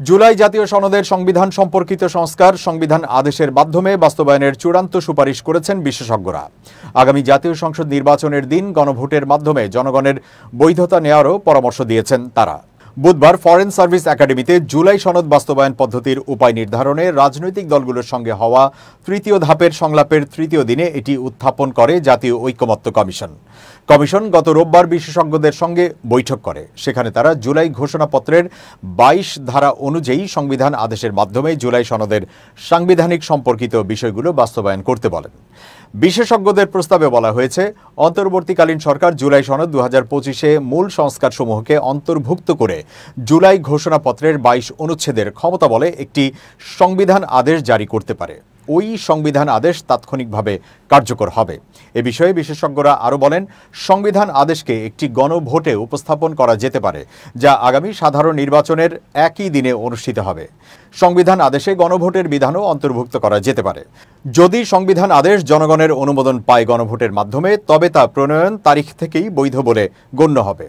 জুলাই জাতীয় সনদের সংবিধান সম্পর্কিত সংস্কার সংবিধান আদেশের মাধ্যমে বাস্তবায়নের চূড়ান্ত সুপারিশ করেছেন বিশেষজ্ঞরা। আগামী জাতীয় সংসদ নির্বাচনের দিন গণভোটের মাধ্যমে জনগণের বৈধতা নেওয়ারও পরামর্শ দিয়েছেন তারা। বুধবার ফরেন সার্ভিস একাডেমিতে জুলাই সনদ বাস্তবায়ন পদ্ধতির উপায় নির্ধারণে রাজনৈতিক দলগুলোর সঙ্গে হওয়া তৃতীয় ধাপের সংলাপের তৃতীয় দিনে এটি উত্থাপন করে জাতীয় ঐকমত্য কমিশন। কমিশন গত রোববার বিশেষজ্ঞদের সঙ্গে বৈঠক করে। সেখানে তারা জুলাই ঘোষণাপত্রের ২২ ধারা অনুযায়ী সংবিধান আদেশের মাধ্যমে জুলাই সনদের সাংবিধানিক সম্পর্কিত বিষয়গুলো বাস্তবায়ন করতে বলেন। বিশেষজ্ঞদের প্রস্তাবে বলা হয়েছে, অন্তর্বর্তীকালীন সরকার জুলাই সনদ ২০২৫-এ মূল সংস্কারসমূহকে অন্তর্ভুক্ত করে জুলাই ঘোষণাপত্রের ২২ অনুচ্ছেদের ক্ষমতা বলে একটি সংবিধান আদেশ জারি করতে পারে। ওই সংবিধান আদেশ তাৎক্ষণিকভাবে কার্যকর হবে। এ বিষয়ে বিশেষজ্ঞরা আরও বলেন, সংবিধান আদেশকে একটি গণভোটে উপস্থাপন করা যেতে পারে, যা আগামী সাধারণ নির্বাচনের একই দিনে অনুষ্ঠিত হবে। সংবিধান আদেশে গণভোটের বিধানও অন্তর্ভুক্ত করা যেতে পারে। যদি সংবিধান আদেশ জনগণের অনুমোদন পায় গণভোটের মাধ্যমে, তবে তা প্রণয়ন তারিখ থেকেই বৈধ বলে গণ্য হবে।